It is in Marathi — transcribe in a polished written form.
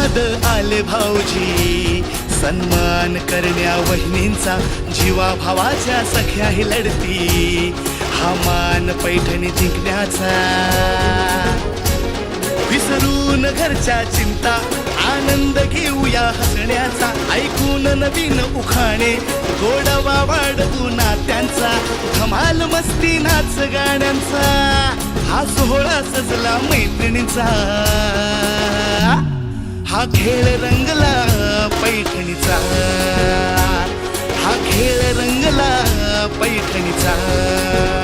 नाद आले भाऊजी, सन्मान करण्या वहिनींचा, जीवा भावाच्या सख्याही लढती, हा मान पैठणी जिंकण्याचा. विसरून घरच्या चिंता, आनंद घेऊया हसण्याचा, ऐकून नवीन उखाणे, गोडवा वाढवू नात्यांचा, धमाल मस्ती नाच गाण्यांचा, हा सोहळा सजला मैत्रिणींचा, हा खेळ रंगला पैठणीचा, हा खेळ रंगला पैठणीचा.